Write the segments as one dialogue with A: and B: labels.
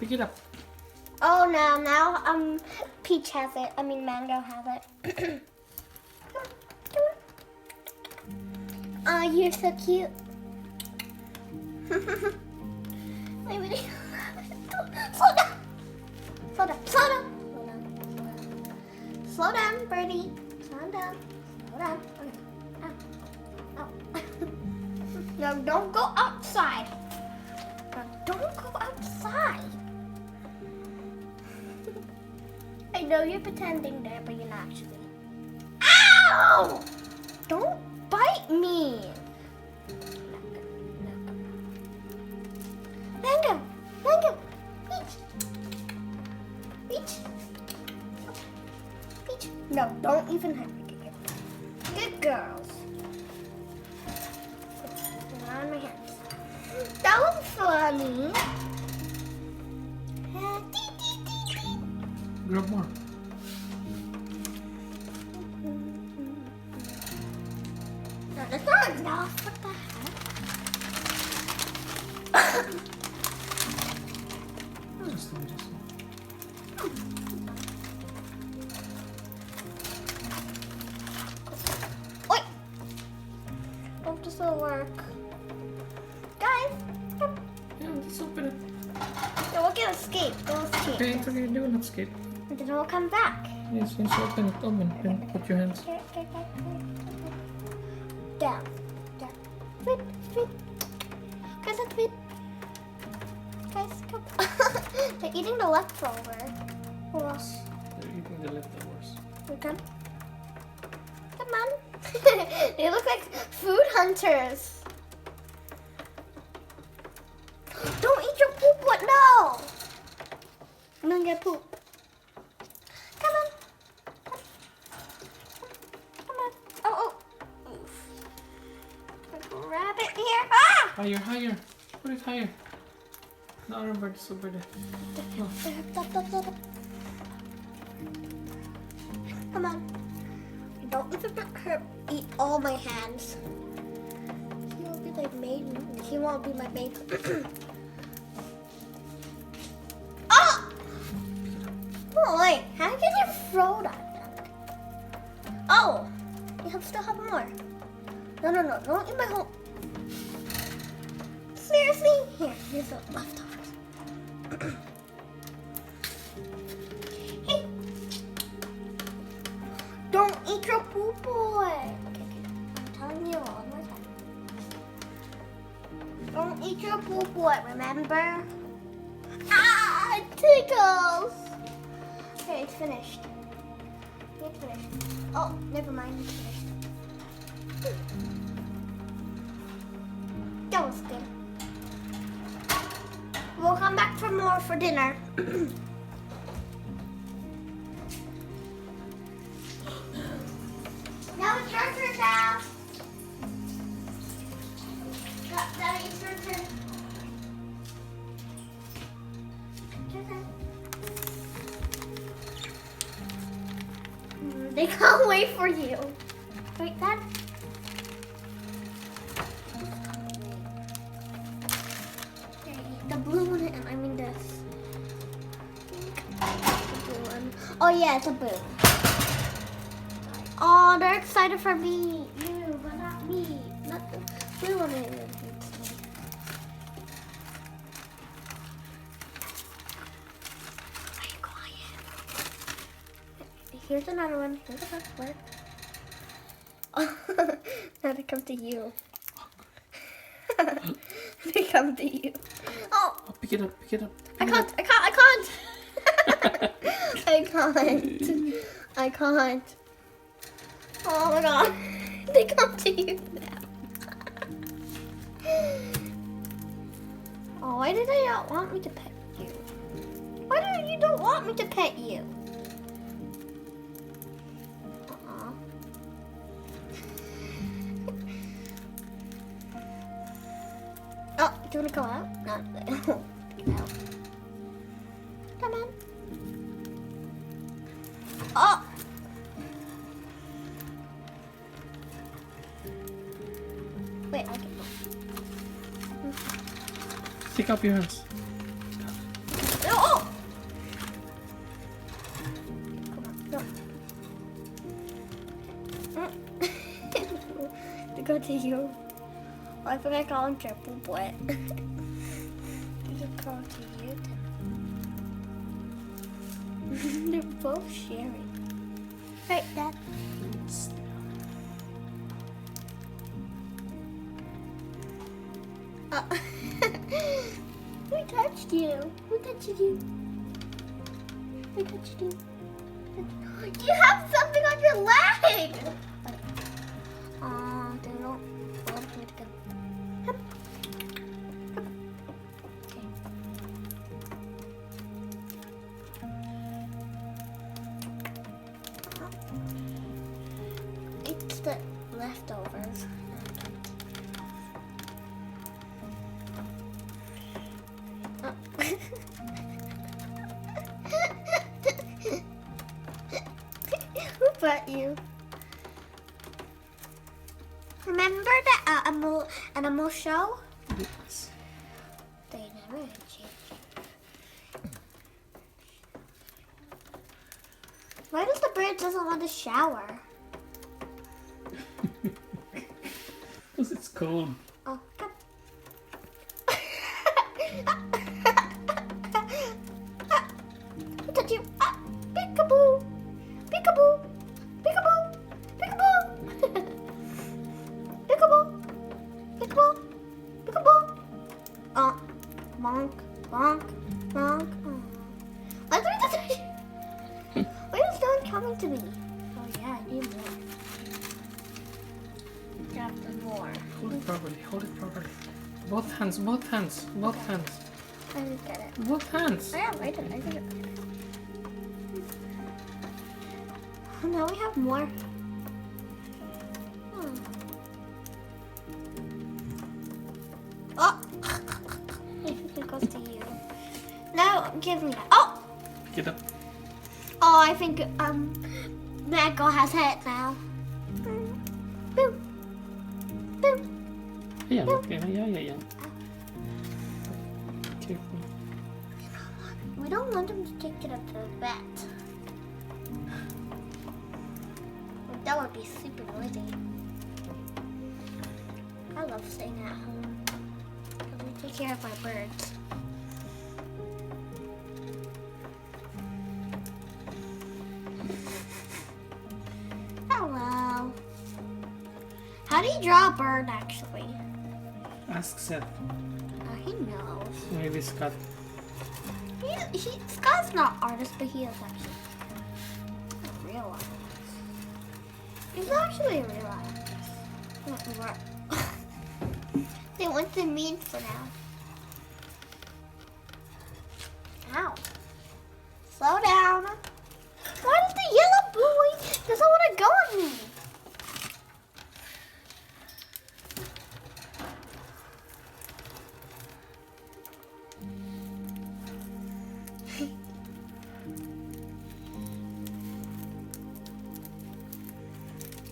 A: Pick it up.
B: Oh no, now Peach has it. I mean Mango has it. Oh, you're so cute. Slow down. Slow down. Slow down. Slow down. Slow down, birdie. Slow down. Slow down. Okay. Ow. No, don't go outside. No, don't go outside. I know you're pretending there, but you're not actually. Ow! Don't bite me. Mango. Mango. Peach. Peach. Peach. No, don't even have to get it. Good girls. Not on my hands. That was funny.
A: Grab more.
B: No, that's not enough. What the heck?
A: Just.
B: Wait. Hope this will work. Guys, come.
A: Yeah, let's open it.
B: No, we'll get escape. Go escape.
A: Okay, it's okay. Do not escape.
B: And then we'll come back.
A: Yes, just open it. Open. And put your hands.
B: Down. Down. Fit. Fit. Guys, let's fit. Guys, come. They're eating the leftover. Who else?
A: They're eating the leftovers.
B: Come. Come on. They look like food hunters. Don't eat your poop. What? No. I'm gonna get poop. Come on. Come on. Oh. Oof. Grab it here. Ah!
A: Higher, higher. Put it higher. The other bird is over there. Oh.
B: Come on. Don't eat all my hands. He won't be like maid. He won't be my maid. Oh! Oh wait, how can you throw that? Oh, you still have more. No, don't eat my whole. Seriously? Here's the leftovers. Hey, don't eat your poo boy. Okay. I'm telling you one more time. Don't eat your poo boy, remember? Ah, it tickles. Okay, it's finished. It's finished. Oh, never mind, it's finished. That was good. We'll come back for more for dinner. Now it's your turn now. Daddy, it's your turn. Your turn. They can't wait for you. Wait, Dad. Okay, the blue one, and I mean this. The blue one. Oh yeah, it's a blue. Oh, they're excited for me. You, but not me. Not the blue one. Are you quiet? Here's another one. Here's another one. Oh, now they come to you. They come to you. Oh,
A: Pick it up. Pick it up.
B: I can't. I can't. Oh my god. They come to you now. Oh, why did they not want me to pet you? Why do you don't want me to pet you? Oh, do you want to go out? Not out. Come on. Oh! Wait, I'll get one.
A: Stick up your hands.
B: Oh! Come on, no. To go to you. Oh, I think I call him triple butt. To go to you. They're both sharing. Right, Dad. Oh. Who touched you? Who touched you? Who touched you? You have something on your leg! They don't want me to go. Hup. Hup. Okay. It's the leftovers. Who put you? Remember the animal show?
A: Yes.
B: They never changed. Why does the bird doesn't want to shower?
A: Because it's cold.
B: Oh, come. Touch you. Ah, peekaboo. Peekaboo. Peekaboo. Peekaboo. Peekaboo. Peekaboo. Peekaboo. Oh, bonk, bonk, bonk. Oh. Why is no one coming to me? Oh yeah, I need more. Grab the more.
A: Hold it properly. Hold it properly. Both hands. Both hands. Both hands.
B: I didn't get it.
A: Both hands.
B: Oh yeah, I did it. Oh, now we have more. Oh! I think it goes to you. No, give me that. Oh!
A: Pick it up.
B: Oh, I think that girl has hit now. Boom. Boom.
A: Yeah, okay. Yeah. Careful.
B: We don't want them to take it up to the vet. That would be super noisy. I love staying at home. We take care of our birds. Hello. How do you draw a bird actually?
A: Ask Seth.
B: Oh, he knows.
A: Maybe Scott.
B: Scott's not artist, but he is actually a real artist. He's actually a real artist. They want to mean for now. Ow. Slow down. Why does the yellow boy doesn't want to go on me?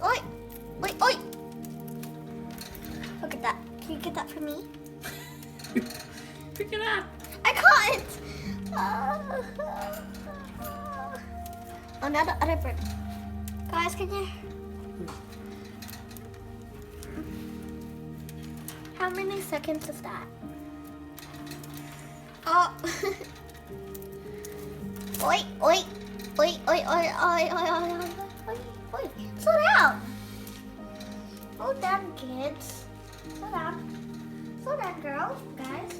B: Oi! Oi! Oi! Look at that. Can you get that for me?
A: Pick it up.
B: I can't! Oh, now the other bird. Guys, can you... How many seconds is that? Oh! Oi! Oi! Oi! Oi! Oi! Oi! Oi! Oi! Oi! Slow down! Slow down, kids. Slow down. Slow down, girls, guys.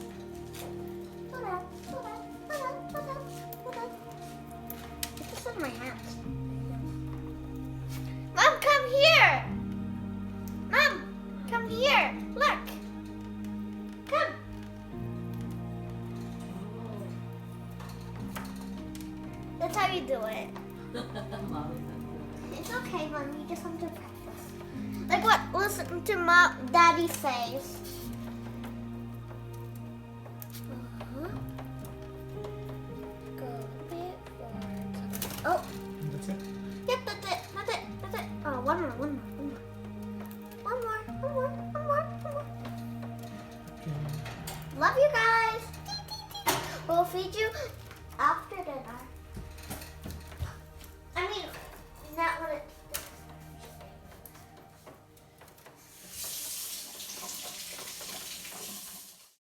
B: Slow down. Slow down. Slow down. Slow down. Slow down. Get this in my hands. Mom, come here! Mom, come here. Look. Come. That's how you do it. It's okay, Mom. You just have to practice. Like what? Listen to Mom, Daddy says. Go a bit forward. Oh.
A: That's it.
B: Yep, that's it. That's it. That's it. Oh, one more. One more.
A: Okay.
B: Love you guys. We'll feed you